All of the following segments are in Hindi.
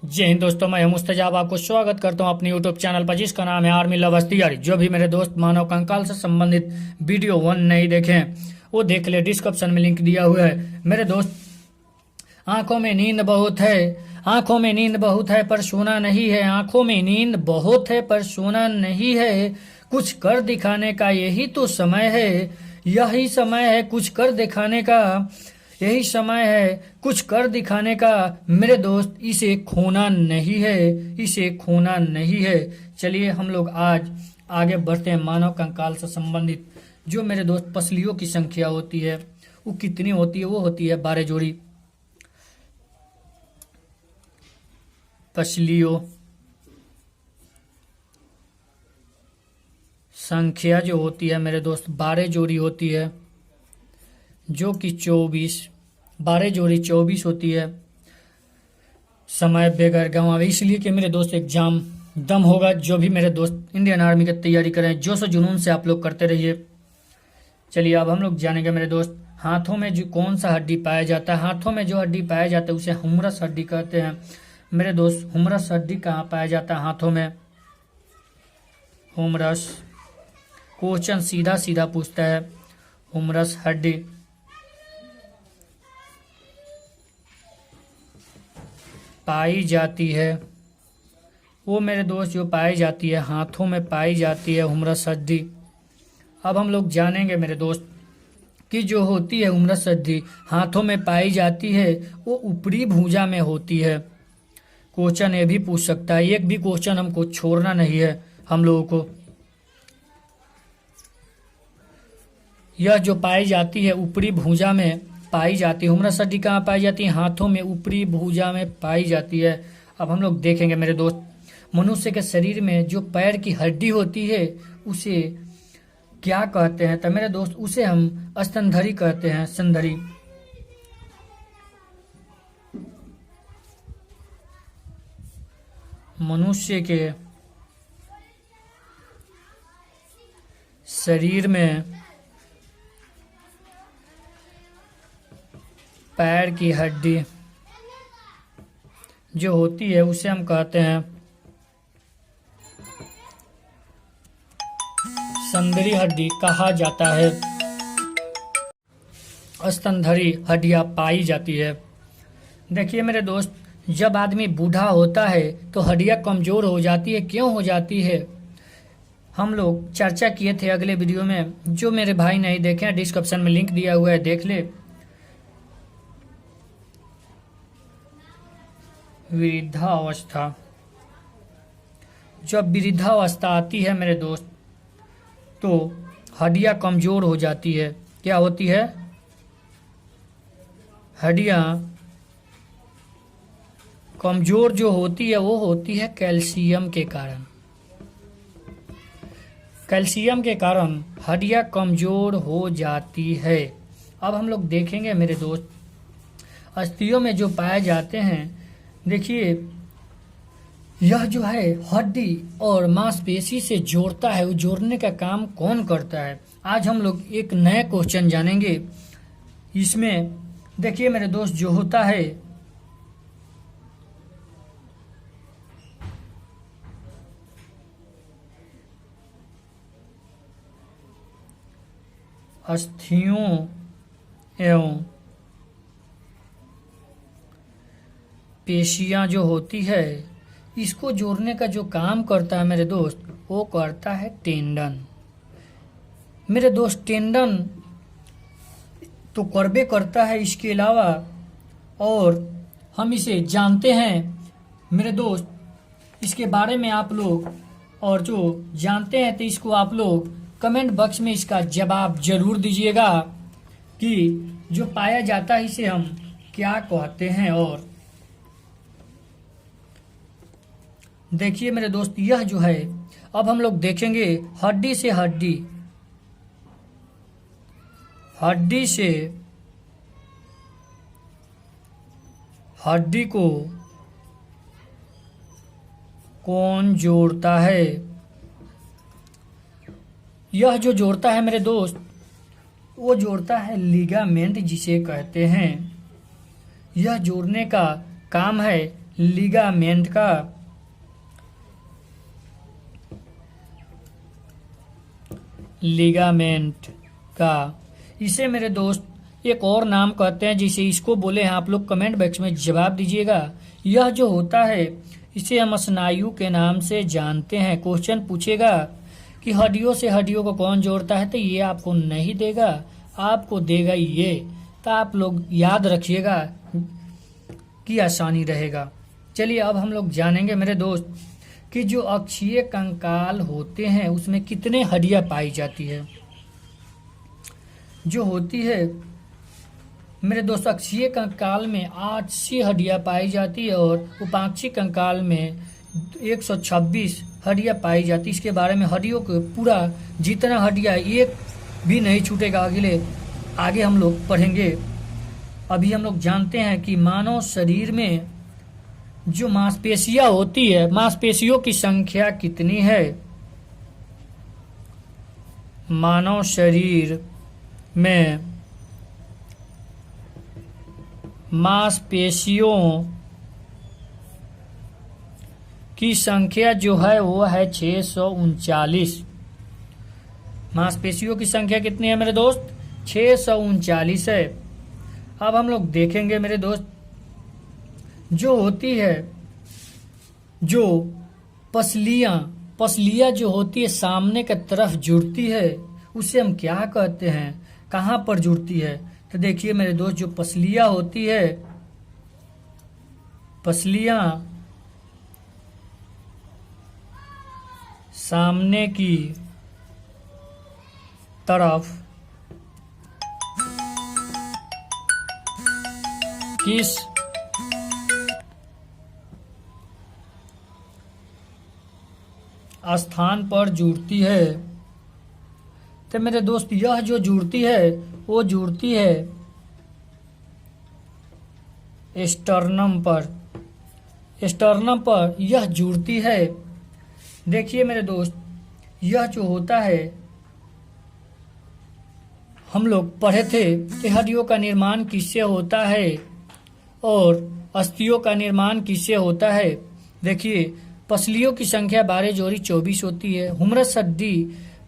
जय हिंद दोस्तों, मैं मुस्तजाब आपको स्वागत करता हूं अपने यूट्यूब चैनल पर जिसका नाम है आर्मी लवर्स तैयारी। जो भी मेरे दोस्त मानव कंकाल से संबंधित वीडियो 1 नहीं देखें वो देख ले, डिस्क्रिप्शन में लिंक दिया हुआ है। मेरे दोस्त, आंखों में नींद बहुत है, आंखों में नींद बहुत है पर सोना नहीं है, आंखों में नींद बहुत है पर सोना नहीं है, कुछ कर दिखाने का यही तो समय है, यही समय है कुछ कर दिखाने का, यही समय है कुछ कर दिखाने का। मेरे दोस्त, इसे खोना नहीं है, इसे खोना नहीं है। चलिए हम लोग आज आगे बढ़ते हैं। मानव कंकाल से संबंधित जो मेरे दोस्त पसलियों की संख्या होती है वो कितनी होती है? वो होती है 12 जोड़ी पसलियों। संख्या जो होती है मेरे दोस्त 12 जोड़ी होती है, जो कि 12 जोड़ी 24 होती है। समय बेगर गंवावे, इसलिए कि मेरे दोस्त एग्जाम दम होगा। जो भी मेरे दोस्त इंडियन आर्मी की तैयारी करें, जोश और जुनून से आप लोग करते रहिए। चलिए अब हम लोग जानेंगे मेरे दोस्त, हाथों में जो कौन सा हड्डी पाया जाता है। हाथों में जो हड्डी पाया जाता है उसे हुमरस हड्डी कहते हैं। मेरे दोस्त, हुमरस हड्डी कहाँ पाया जाता है? हाथों में। हुमरस क्वेश्चन सीधा सीधा पूछता है, हुमरस हड्डी पाई जाती है, वो मेरे दोस्त जो पाई जाती है हाथों में पाई जाती है हुमरस हड्डी। अब हम लोग जानेंगे मेरे दोस्त कि जो होती है हुमरस हड्डी हाथों में पाई जाती है वो ऊपरी भुजा में होती है। क्वेश्चन ये भी पूछ सकता है, एक भी क्वेश्चन हमको छोड़ना नहीं है हम लोगों को। यह जो पाई जाती है ऊपरी भुजा में पाई जाती है। हुमरस हड्डी कहाँ पाई जाती है? हाथों में, ऊपरी भुजा में पाई जाती है। अब हम लोग देखेंगे मेरे दोस्त, मनुष्य के शरीर में जो पैर की हड्डी होती है उसे क्या कहते हैं? तो मेरे दोस्त, उसे हम स्तनधरी कहते हैं, स्तनधरी। मनुष्य के शरीर में पैर की हड्डी जो होती है उसे हम कहते हैं स्तनधरी हड्डी कहा जाता है। स्तनधरी हड्डियां पाई जाती है। देखिए मेरे दोस्त, जब आदमी बूढ़ा होता है तो हड्डियां कमजोर हो जाती है। क्यों हो जाती है? हम लोग चर्चा किए थे अगले वीडियो में। जो मेरे भाई नहीं देखे हैं, डिस्क्रिप्शन में लिंक दिया हुआ है, देख ले। वृद्धावस्था, जब वृद्धावस्था आती है मेरे दोस्त तो हड्डियां कमजोर हो जाती है। क्या होती है? हड्डियां कमजोर जो होती है वो होती है कैल्शियम के कारण। कैल्शियम के कारण हड्डियां कमजोर हो जाती है। अब हम लोग देखेंगे मेरे दोस्त, अस्थियों में जो पाए जाते हैं, देखिए यह जो है हड्डी और मांसपेशी से जोड़ता है। वो जोड़ने का काम कौन करता है? आज हम लोग एक नया क्वेश्चन जानेंगे। इसमें देखिए मेरे दोस्त, जो होता है अस्थियों एवं पेशियां जो होती है, इसको जोड़ने का जो काम करता है मेरे दोस्त, वो करता है टेंडन। मेरे दोस्त, टेंडन तो करबे करता है, इसके अलावा और हम इसे जानते हैं मेरे दोस्त। इसके बारे में आप लोग और जो जानते हैं तो इसको आप लोग कमेंट बॉक्स में इसका जवाब जरूर दीजिएगा कि जो पाया जाता है इसे हम क्या कहते हैं। और देखिए मेरे दोस्त, यह जो है, अब हम लोग देखेंगे हड्डी से हड्डी, हड्डी से हड्डी को कौन जोड़ता है? यह जो जोड़ता है मेरे दोस्त, वो जोड़ता है लिगामेंट जिसे कहते हैं। यह जोड़ने का काम है लिगामेंट का इसे मेरे दोस्त एक और नाम कहते हैं, जिसे इसको बोले हैं आप लोग कमेंट बॉक्स में जवाब दीजिएगा। यह जो होता है इसे हम स्नायु के नाम से जानते हैं। क्वेश्चन पूछेगा कि हड्डियों से हड्डियों को कौन जोड़ता है, तो ये आपको नहीं देगा, आपको देगा ये। तो आप लोग याद रखिएगा कि आसानी रहेगा। चलिए अब हम लोग जानेंगे मेरे दोस्त कि जो अक्षीय कंकाल होते हैं उसमें कितने हड्डियां पाई जाती है। जो होती है मेरे दोस्त अक्षीय कंकाल में 800 हड्डियां पाई जाती है और उपाक्षीय कंकाल में 126 हड्डियां पाई जाती है। इसके बारे में हड्डियों को पूरा जितना हड्डियां एक भी नहीं छूटेगा, आगे हम लोग पढ़ेंगे। अभी हम लोग जानते हैं कि मानव शरीर में जो मांसपेशियां होती है, मांसपेशियों की संख्या कितनी है। मानव शरीर में मांसपेशियों की संख्या जो है वो है 639। मांसपेशियों की संख्या कितनी है मेरे दोस्त? 639 है। अब हम लोग देखेंगे मेरे दोस्त, जो होती है जो पसलियां जो होती है सामने की तरफ जुड़ती है, उसे हम क्या कहते हैं, कहाँ पर जुड़ती है? तो देखिए मेरे दोस्त, जो पसलियां होती है, पसलियां सामने की तरफ किस स्थान पर जुड़ती है? तो मेरे दोस्त यह जो जुड़ती है वो जुड़ती है स्टर्नम पर यह जुड़ती है। देखिए मेरे दोस्त, यह जो होता है हम लोग पढ़े थे कि हड्डियों का निर्माण किससे होता है और अस्थियों का निर्माण किससे होता है। देखिए पसलियों की संख्या 12 जोड़ी 24 होती है। हुमरस हड्डी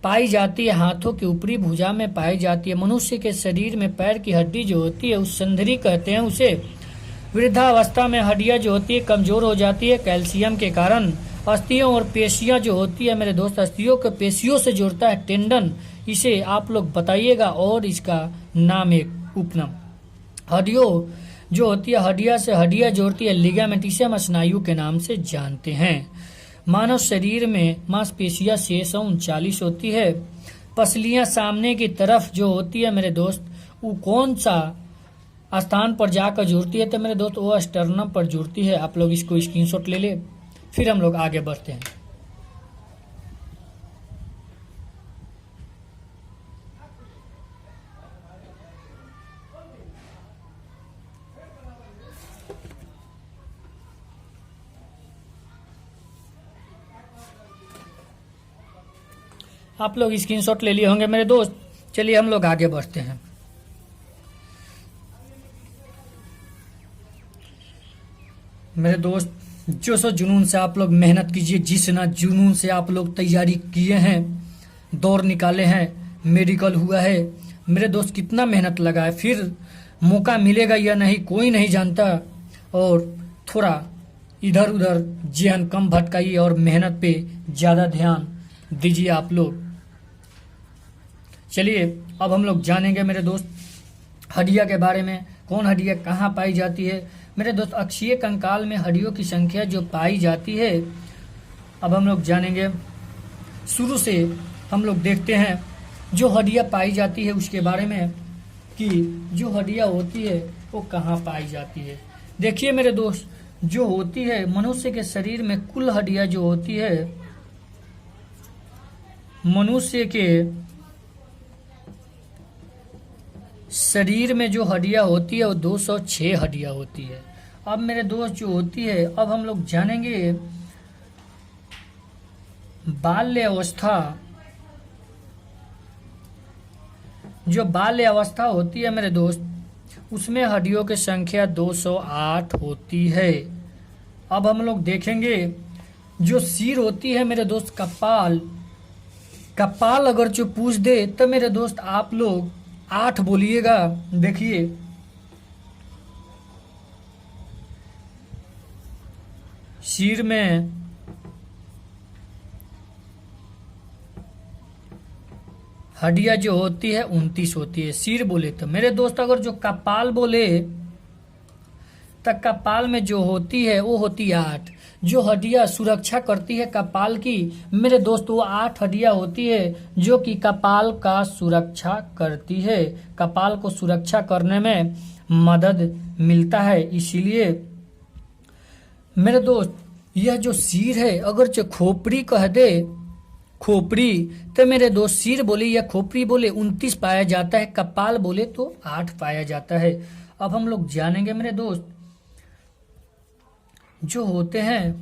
पाई जाती है हाथों की ऊपरी भुजा में पाई जाती है। मनुष्य के शरीर में पैर की हड्डी जो होती है उस संधिरी कहते हैं उसे। वृद्धावस्था में हड्डियां जो होती है कमजोर हो जाती है कैल्शियम के कारण। अस्थियों और पेशियां जो होती है मेरे दोस्त, अस्थियों के पेशियों से जुड़ता है टेंडन, इसे आप लोग बताइएगा और इसका नाम एक उपनाम। हड्डियों जो होती है हड्डियां से हड्डियां जोड़ती है लिगामेंट, इसे हम स्नायु के नाम से जानते हैं। मानव शरीर में मांसपेशियां 639 होती है। पसलियां सामने की तरफ जो होती है मेरे दोस्त, वो कौन सा स्थान पर जाकर जुड़ती है? तो मेरे दोस्त वो स्टर्नम पर जुड़ती है। आप लोग इसको स्क्रीनशॉट ले ले, फिर हम लोग आगे बढ़ते हैं। आप लोग स्क्रीनशॉट ले लिए होंगे मेरे दोस्त। चलिए हम लोग आगे बढ़ते हैं। मेरे दोस्त, जो सो जुनून से आप लोग मेहनत कीजिए, जिस ना जुनून से आप लोग तैयारी किए हैं, दौड़ निकाले हैं, मेडिकल हुआ है, मेरे दोस्त कितना मेहनत लगा है, फिर मौका मिलेगा या नहीं कोई नहीं जानता। और थोड़ा इधर उधर ध्यान कम भटकाइए और मेहनत पे ज़्यादा ध्यान दीजिए आप लोग। चलिए अब हम लोग जानेंगे मेरे दोस्त हड्डियां के बारे में। कौन हड्डियां कहाँ पाई जाती है? मेरे दोस्त अक्षीय कंकाल में हड्डियों की संख्या जो पाई जाती है, अब हम लोग जानेंगे। शुरू से हम लोग देखते हैं जो हड्डियां पाई जाती है उसके बारे में, कि जो हड्डियां होती है वो कहाँ पाई जाती है। देखिए मेरे दोस्त, जो होती है मनुष्य के शरीर में कुल हड्डियां जो होती है, मनुष्य के शरीर में जो हड्डियां होती है वो 206 हड्डियां होती है। अब मेरे दोस्त जो होती है, अब हम लोग जानेंगे बाल्य अवस्था। जो बाल्य अवस्था होती है मेरे दोस्त, उसमें हड्डियों की संख्या 208 होती है। अब हम लोग देखेंगे जो सिर होती है मेरे दोस्त कपाल, कपाल अगर जो पूछ दे तो मेरे दोस्त आप लोग 8 बोलिएगा। देखिए सिर में हड्डियां जो होती है 29 होती है। सिर बोले तो मेरे दोस्त अगर जो कपाल बोले तो कपाल में जो होती है वो होती है 8। जो हड्डियां सुरक्षा करती है कपाल की मेरे दोस्त वो 8 हड्डियां होती है जो कि कपाल का सुरक्षा करती है, कपाल को सुरक्षा करने में मदद मिलता है। इसीलिए मेरे दोस्त यह जो सिर है अगर जो खोपड़ी कह दे, खोपड़ी, तो मेरे दोस्त सिर बोले या खोपड़ी बोले 29 पाया जाता है, कपाल बोले तो 8 पाया जाता है। अब हम लोग जानेंगे मेरे दोस्त जो होते हैं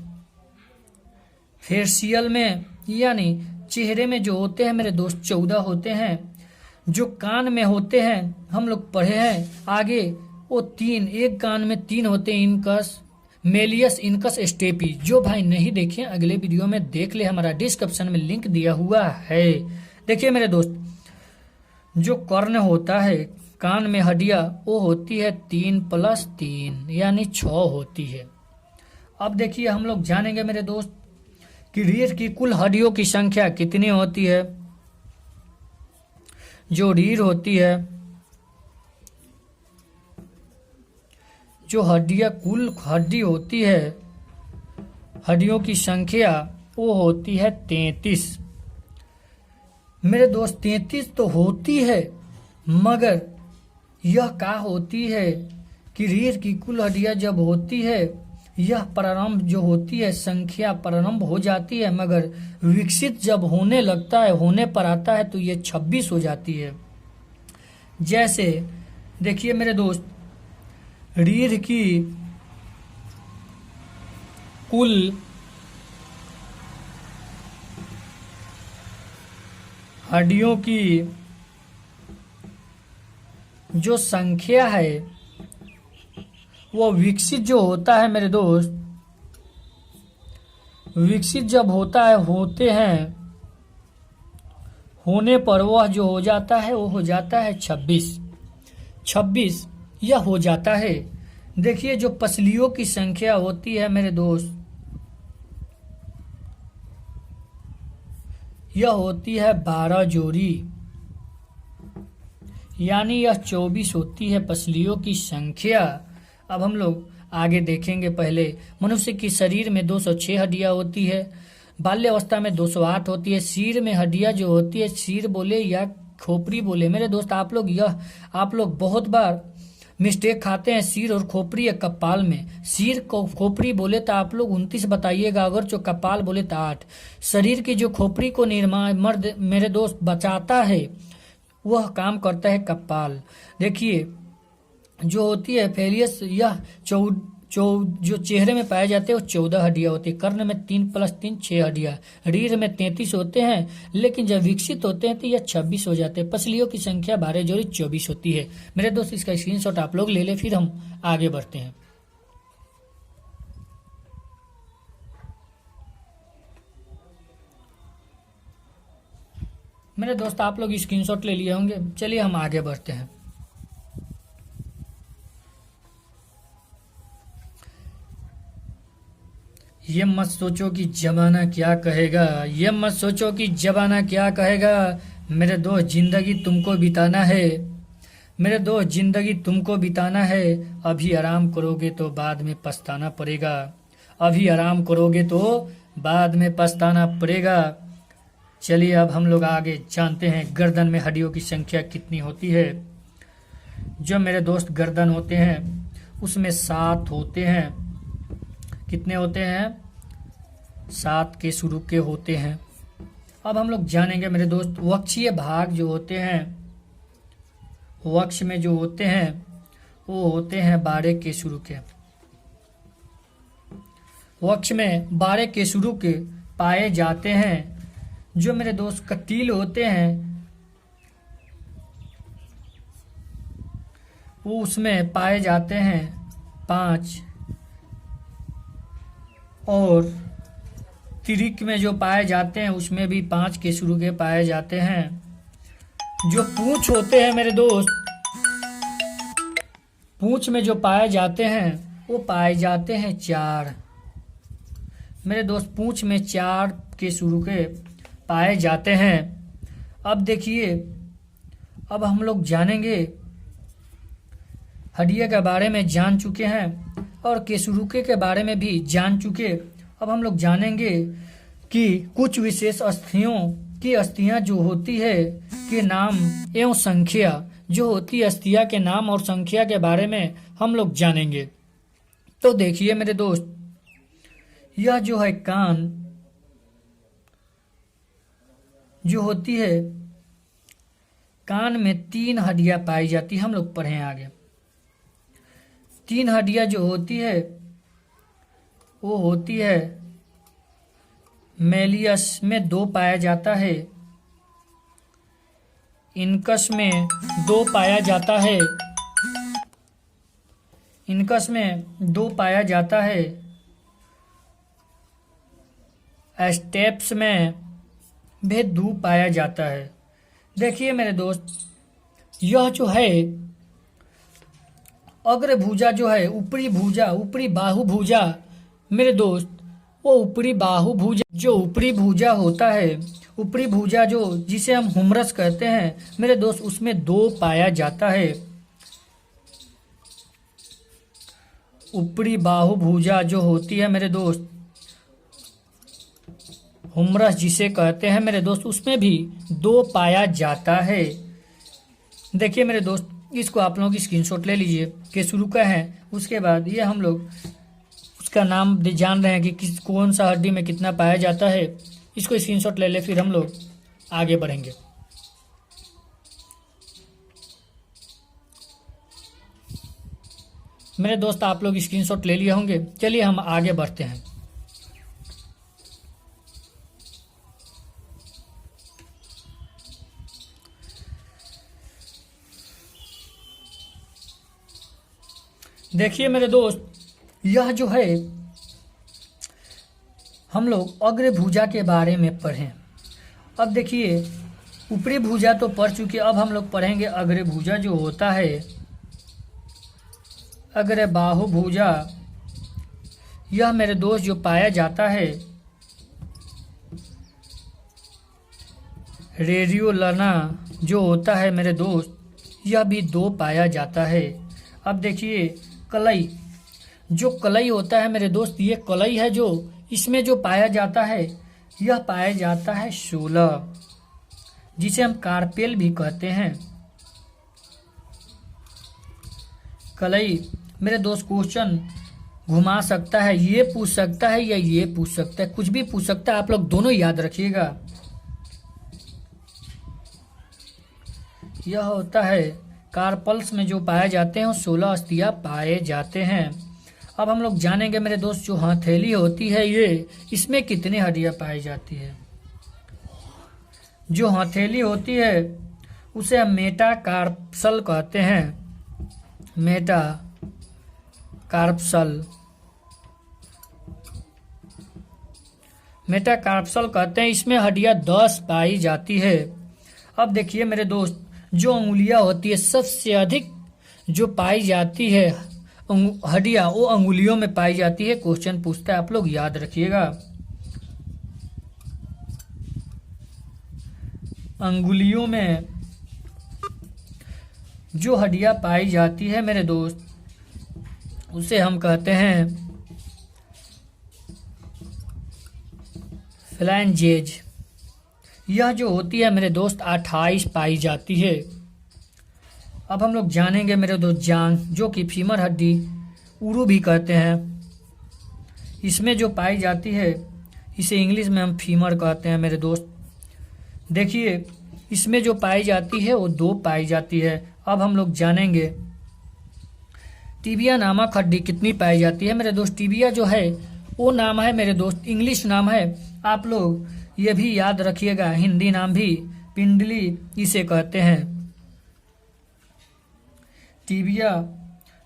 फेशियल में यानी चेहरे में जो होते हैं मेरे दोस्त 14 होते हैं। जो कान में होते हैं हम लोग पढ़े हैं आगे वो 3, एक कान में 3 होते हैं, इनकस, मेलियस, इनकस, स्टेपी। जो भाई नहीं देखे अगले वीडियो में देख ले, हमारा डिस्क्रिप्शन में लिंक दिया हुआ है। देखिए मेरे दोस्त जो कर्ण होता है कान में हड्डियां वो होती है 3 + 3 यानी 6 होती है। अब देखिए हम लोग जानेंगे मेरे दोस्त कि रीढ़ की कुल हड्डियों की संख्या कितनी होती है। जो रीढ़ होती है, जो हड्डियां कुल हड्डी होती है, हड्डियों की संख्या वो होती है 33। मेरे दोस्त 33 तो होती है मगर यह क्या होती है कि रीढ़ की कुल हड्डियां जब होती है यह प्रारंभ जो होती है संख्या प्रारंभ हो जाती है मगर विकसित जब होने लगता है, होने पर आता है तो ये 26 हो जाती है। जैसे देखिए मेरे दोस्त रीढ़ की कुल हड्डियों की जो संख्या है वो विकसित जो होता है मेरे दोस्त, विकसित जब होता है, होते हैं, होने पर वह जो हो जाता है वो हो जाता है 26 यह हो जाता है। देखिए जो पसलियों की संख्या होती है मेरे दोस्त यह होती है 12 जोड़ी यानी यह 24 होती है पसलियों की संख्या। अब हम लोग आगे देखेंगे। पहले मनुष्य की शरीर में 206 हड्डियां होती है, बाल्यावस्था में 208 होती है। सिर में हड्डियां जो होती है, सिर बोले या खोपड़ी बोले मेरे दोस्त आप लोग बहुत बार मिस्टेक खाते हैं सिर और खोपड़ी या कपाल में। सिर को खोपड़ी बोले तो आप लोग 29 बताइएगा, अगर जो कपाल बोले तो 8। शरीर की जो खोपड़ी को निर्माण मर्द मेरे दोस्त बचाता है वह काम करता है कपाल। देखिए जो होती है फेलियस यह जो चेहरे में पाए जाते हैं वो 14 हड्डियां होती है। कर्ण में 3 + 3 6 हड्डियां, रीढ़ में 33 होते हैं लेकिन जब विकसित होते हैं तो यह 26 हो जाते हैं। पसलियों की संख्या 12 जोड़ी 24 होती है। मेरे दोस्त इसका स्क्रीनशॉट आप लोग ले ले, फिर हम आगे बढ़ते हैं। मेरे दोस्त आप लोग स्क्रीनशॉट ले लिए होंगे, चलिए हम आगे बढ़ते हैं। ये मत सोचो कि जमाना क्या कहेगा, ये मत सोचो कि जमाना क्या कहेगा। मेरे दोस्त जिंदगी तुमको बिताना है, मेरे दोस्त जिंदगी तुमको बिताना है। अभी आराम करोगे तो बाद में पछताना पड़ेगा, अभी आराम करोगे तो बाद में पछताना पड़ेगा। चलिए अब हम लोग आगे जानते हैं गर्दन में हड्डियों की संख्या कितनी होती है। जो मेरे दोस्त गर्दन होते हैं उसमें 7 होते हैं। कितने होते हैं? 7 के शुरू के होते हैं। अब हम लोग जानेंगे मेरे दोस्त वक्षीय भाग जो होते हैं, वक्ष में जो होते हैं वो होते हैं 12 के शुरू के। वक्ष में 12 के शुरू के पाए जाते हैं। जो मेरे दोस्त कटील होते हैं वो उसमें पाए जाते हैं 5। और तिरिक में जो पाए जाते हैं उसमें भी 5 के शुरू के पाए जाते हैं। जो पूंछ होते हैं मेरे दोस्त, पूंछ में जो पाए जाते हैं वो पाए जाते हैं 4। मेरे दोस्त पूंछ में 4 के शुरू के पाए जाते हैं। अब देखिए, अब हम लोग जानेंगे, हड्डियों के बारे में जान चुके हैं और केसुरुके के बारे में भी जान चुके। अब हम लोग जानेंगे कि कुछ विशेष अस्थियों की अस्थियां जो होती है के नाम एवं संख्या, जो होती है अस्थियां के नाम और संख्या के बारे में हम लोग जानेंगे। तो देखिए मेरे दोस्त, यह जो है कान जो होती है, कान में 3 हड्डियां पाई जाती है। हम लोग पढ़ें आगे। 3 हड्डियां जो होती है वो होती है मेलियस में 2 पाया जाता है, इनकस में 2 पाया जाता है, इनकस में 2 पाया जाता है, स्टेप्स में भी 2 पाया जाता है। देखिए मेरे दोस्त, यह जो है अग्र भुजा जो है, ऊपरी भुजा, ऊपरी बाहु भुजा मेरे दोस्त, वो ऊपरी बाहु भुजा, जो ऊपरी भुजा होता है, ऊपरी भुजा जो जिसे हम हुमरस कहते हैं मेरे दोस्त, उसमें 2 पाया जाता है। ऊपरी बाहु भुजा जो होती है मेरे दोस्त, हुमरस जिसे कहते हैं मेरे दोस्त, उसमें भी 2 पाया जाता है। देखिए मेरे दोस्त, इसको आप लोग स्क्रीनशॉट ले लीजिए कि शुरू का है। उसके बाद ये हम लोग उसका नाम जान रहे हैं कि कौन सा हड्डी में कितना पाया जाता है। इसको स्क्रीनशॉट ले ले, फिर हम लोग आगे बढ़ेंगे। मेरे दोस्त, आप लोग स्क्रीनशॉट ले लिए होंगे। चलिए हम आगे बढ़ते हैं। देखिए मेरे दोस्त, यह जो है हम लोग अग्र भुजा के बारे में पढ़ें। अब देखिए, ऊपरी भुजा तो पढ़ चुके, अब हम लोग पढ़ेंगे अग्र भुजा जो होता है, अग्र बाहु भुजा। यह मेरे दोस्त जो पाया जाता है रेडियोलाना जो होता है मेरे दोस्त, यह भी 2 पाया जाता है। अब देखिए कलई, जो कलई होता है मेरे दोस्त, ये कलई है जो इसमें जो पाया जाता है, यह पाया जाता है 16, जिसे हम कार्पेल भी कहते हैं। कलई मेरे दोस्त क्वेश्चन घुमा सकता है, ये पूछ सकता है या ये पूछ सकता है, कुछ भी पूछ सकता है। आप लोग दोनों याद रखिएगा। यह होता है कार्पल्स में जो पाए जाते हैं, 16 अस्थियां पाए जाते हैं। अब हम लोग जानेंगे मेरे दोस्त, जो हथेली होती है ये, इसमें कितनी हड्डियां पाई जाती है। जो हथेली होती है उसे हम मेटाकार्पसल कहते हैं, मेटाकार्पसल, मेटाकार्पसल कहते हैं। इसमें हड्डियां 10 पाई जाती है। अब देखिए मेरे दोस्त, जो अंगुलियां होती है, सबसे अधिक जो पाई जाती है हड्डियां, वो अंगुलियों में पाई जाती है। क्वेश्चन पूछता है, आप लोग याद रखिएगा। अंगुलियों में जो हड्डियां पाई जाती है मेरे दोस्त, उसे हम कहते हैं फ्लैंजेज। यह जो होती है मेरे दोस्त 28 पाई जाती है। अब हम लोग जानेंगे मेरे दोस्त जांघ, जो कि फीमर हड्डी उरु भी कहते हैं, इसमें जो पाई जाती है, इसे इंग्लिश में हम फीमर कहते हैं मेरे दोस्त। देखिए, इसमें जो पाई जाती है वो 2 पाई जाती है। अब हम लोग जानेंगे टिबिया नामक हड्डी कितनी पाई जाती है मेरे दोस्त। टिबिया जो है वो नाम है मेरे दोस्त, इंग्लिश नाम है। आप लोग ये भी याद रखिएगा, हिंदी नाम भी पिंडली इसे कहते हैं। टिबिया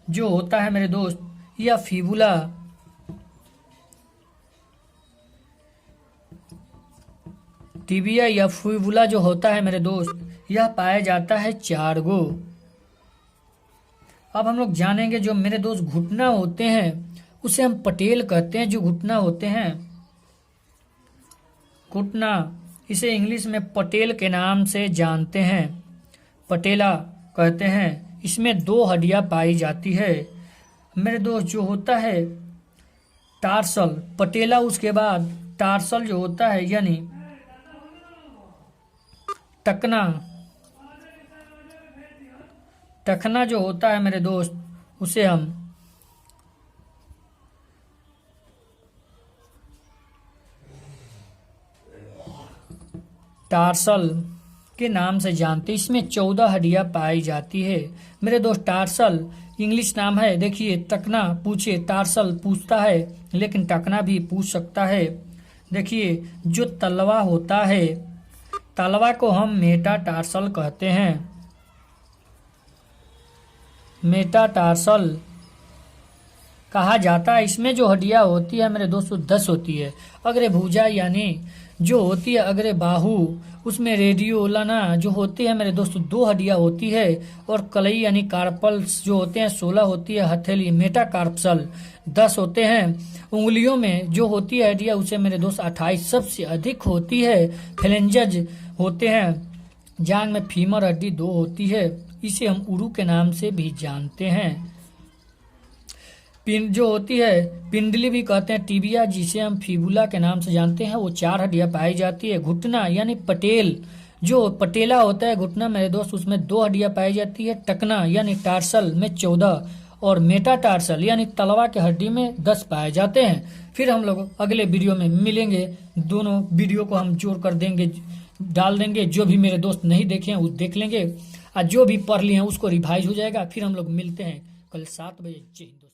जो होता है मेरे दोस्त, यह फीबुला टिबिया या फिबुला जो होता है मेरे दोस्त, यह पाया जाता है 4 गो। अब हम लोग जानेंगे जो मेरे दोस्त घुटना होते हैं उसे हम पटेल कहते हैं। जो घुटना होते हैं, घुटना, इसे इंग्लिश में पटेल के नाम से जानते हैं, पटेला कहते हैं। इसमें 2 हड्डियां पाई जाती है मेरे दोस्त। जो होता है टार्सल, पटेला, उसके बाद टार्सल जो होता है यानी टखना, टखना जो होता है मेरे दोस्त, उसे हम टार्सल के नाम से जानते। इसमें 14 हड्डियां पाई जाती है मेरे दोस्त। टार्सल इंग्लिश नाम है। देखिए, टखना पूछे, टार्सल पूछता है, लेकिन टखना भी पूछ सकता है। देखिए, जो तलवा होता है, तलवा को हम मेटाटार्सल कहते हैं। मेटाटार्सल कहा जाता है। इसमें जो हड्डियां होती है मेरे दोस्तों 10 होती है। अग्रे भुजा यानी जो होती है अग्रे बाहु, उसमें रेडियोलाना जो होती है मेरे दोस्तों 2 हड्डियां होती है। और कलई यानी कार्पल्स जो होते हैं 16 होती है। हथेली मेटाकार्पसल 10 होते हैं। उंगलियों में जो होती है हड्डियां उसे मेरे दोस्त 28 सबसे अधिक होती है। फ्लेंजज होते हैं। जांग में फीमर हड्डी 2 होती है। इसे हम उरु के नाम से भी जानते हैं। पिंड जो होती है पिंडली भी कहते हैं। टिबिया जिसे हम फिबुला के नाम से जानते हैं, वो 4 हड्डियां पाई जाती है। घुटना यानी पटेल, जो पटेला होता है घुटना मेरे दोस्त, उसमें 2 हड्डियां पाई जाती है। टकना यानी टार्सल में 14 और मेटाटार्सल यानी तलवा के हड्डी में 10 पाए जाते हैं। फिर हम लोग अगले वीडियो में मिलेंगे। दोनों वीडियो को हम जोड़ कर देंगे, डाल देंगे। जो भी मेरे दोस्त नहीं देखे हैं वो देख लेंगे, और जो भी पढ़ लिए हैं उसको रिवाइज हो जाएगा। फिर हम लोग मिलते हैं कल 7 बजे। जय हिंद।